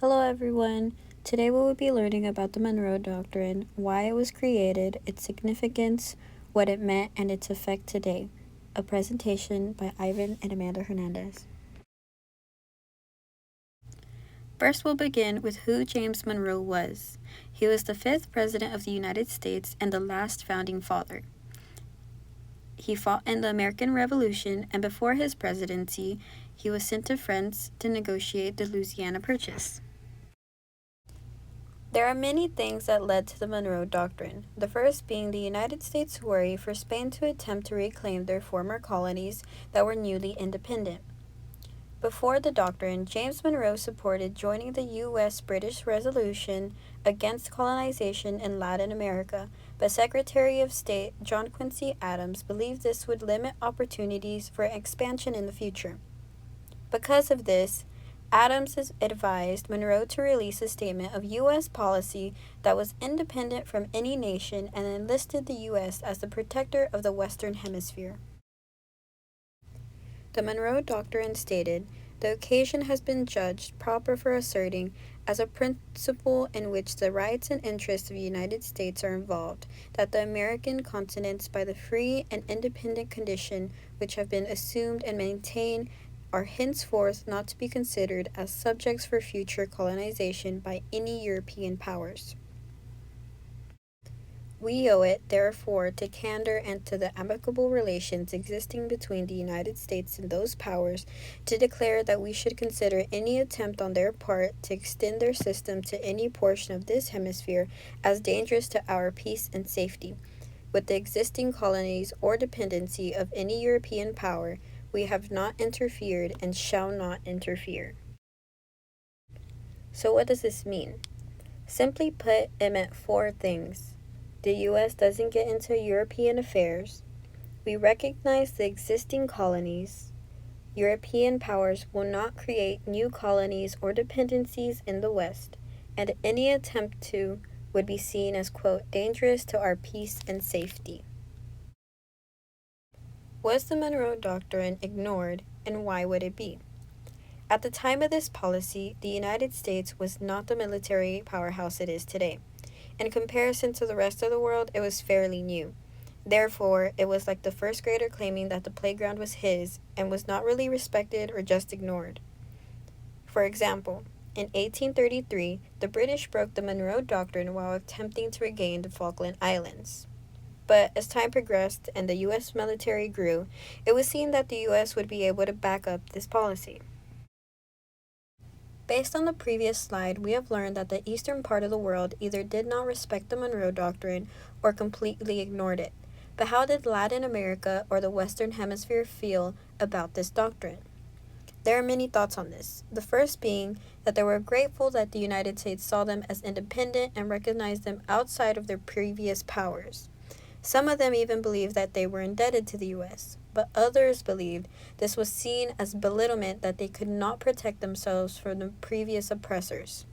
Hello everyone. Today we will be learning about the Monroe Doctrine, why it was created, its significance, what it meant, and its effect today. A presentation by Ivan and Amanda Hernandez. First, we'll begin with who James Monroe was. He was the 5th President of the United States and the last founding father. He fought in the American Revolution, and before his presidency, he was sent to France to negotiate the Louisiana Purchase. There are many things that led to the Monroe Doctrine, the first being the United States' worry for Spain to attempt to reclaim their former colonies that were newly independent. Before the doctrine, James Monroe supported joining the U.S.-British resolution against colonization in Latin America, but Secretary of State John Quincy Adams believed this would limit opportunities for expansion in the future. Because of this, Adams advised Monroe to release a statement of U.S. policy that was independent from any nation and enlisted the U.S. as the protector of the Western Hemisphere. The Monroe Doctrine stated, "The occasion has been judged proper for asserting, as a principle in which the rights and interests of the United States are involved, that the American continents, by the free and independent condition which have been assumed and maintained, are henceforth not to be considered as subjects for future colonization by any European powers. We owe it, therefore, to candor and to the amicable relations existing between the United States and those powers to declare that we should consider any attempt on their part to extend their system to any portion of this hemisphere as dangerous to our peace and safety. With the existing colonies or dependency of any European power, we have not interfered and shall not interfere." So what does this mean? Simply put, it meant 4 things. The U.S. doesn't get into European affairs. We recognize the existing colonies. European powers will not create new colonies or dependencies in the West, and any attempt to would be seen as, quote, dangerous to our peace and safety. Was the Monroe Doctrine ignored, and why would it be? At the time of this policy, the United States was not the military powerhouse it is today. In comparison to the rest of the world, it was fairly new. Therefore, it was like the first grader claiming that the playground was his and was not really respected or just ignored. For example, in 1833, the British broke the Monroe Doctrine while attempting to regain the Falkland Islands. But as time progressed and the U.S. military grew, it was seen that the U.S. would be able to back up this policy. Based on the previous slide, we have learned that the eastern part of the world either did not respect the Monroe Doctrine or completely ignored it. But how did Latin America or the Western Hemisphere feel about this doctrine? There are many thoughts on this. The first being that they were grateful that the United States saw them as independent and recognized them outside of their previous powers. Some of them even believed that they were indebted to the U.S., but others believed this was seen as belittlement that they could not protect themselves from the previous oppressors.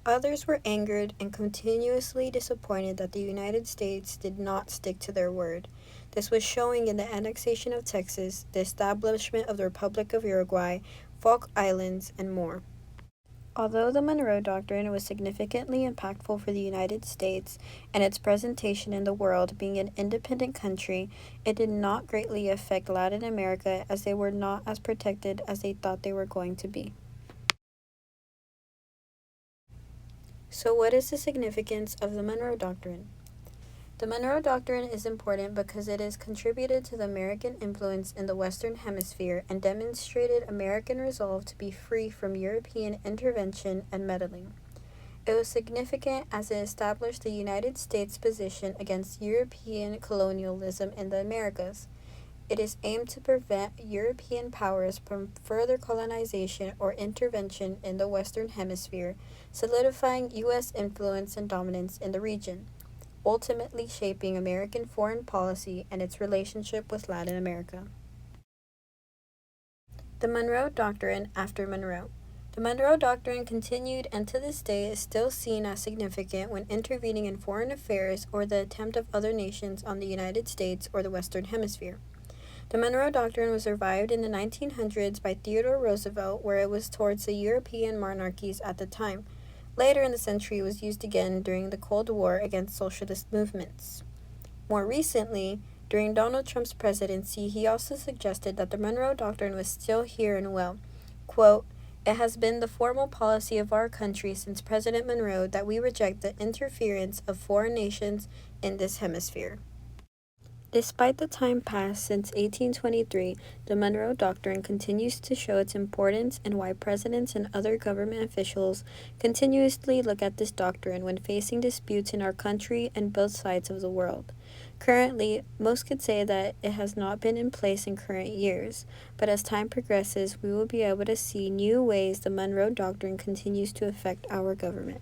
Others were angered and continuously disappointed that the United States did not stick to their word. This was showing in the annexation of Texas, the establishment of the Republic of Uruguay, Falk Islands, and more. Although the Monroe Doctrine was significantly impactful for the United States and its presentation in the world being an independent country, it did not greatly affect Latin America as they were not as protected as they thought they were going to be. So what is the significance of the Monroe Doctrine? The Monroe Doctrine is important because it has contributed to the American influence in the Western Hemisphere and demonstrated American resolve to be free from European intervention and meddling. It was significant as it established the United States' position against European colonialism in the Americas. It is aimed to prevent European powers from further colonization or intervention in the Western Hemisphere, solidifying U.S. influence and dominance in the region, ultimately shaping American foreign policy and its relationship with Latin America. The Monroe Doctrine after Monroe. The Monroe Doctrine continued and to this day is still seen as significant when intervening in foreign affairs or the attempt of other nations on the United States or the Western Hemisphere. The Monroe Doctrine was revived in the 1900s by Theodore Roosevelt, where it was towards the European monarchies at the time. Later in the century, it was used again during the Cold War against socialist movements. More recently, during Donald Trump's presidency, he also suggested that the Monroe Doctrine was still here and well. Quote, "It has been the formal policy of our country since President Monroe that we reject the interference of foreign nations in this hemisphere." Despite the time passed since 1823, the Monroe Doctrine continues to show its importance and why presidents and other government officials continuously look at this doctrine when facing disputes in our country and both sides of the world. Currently, most could say that it has not been in place in current years, but as time progresses, we will be able to see new ways the Monroe Doctrine continues to affect our government.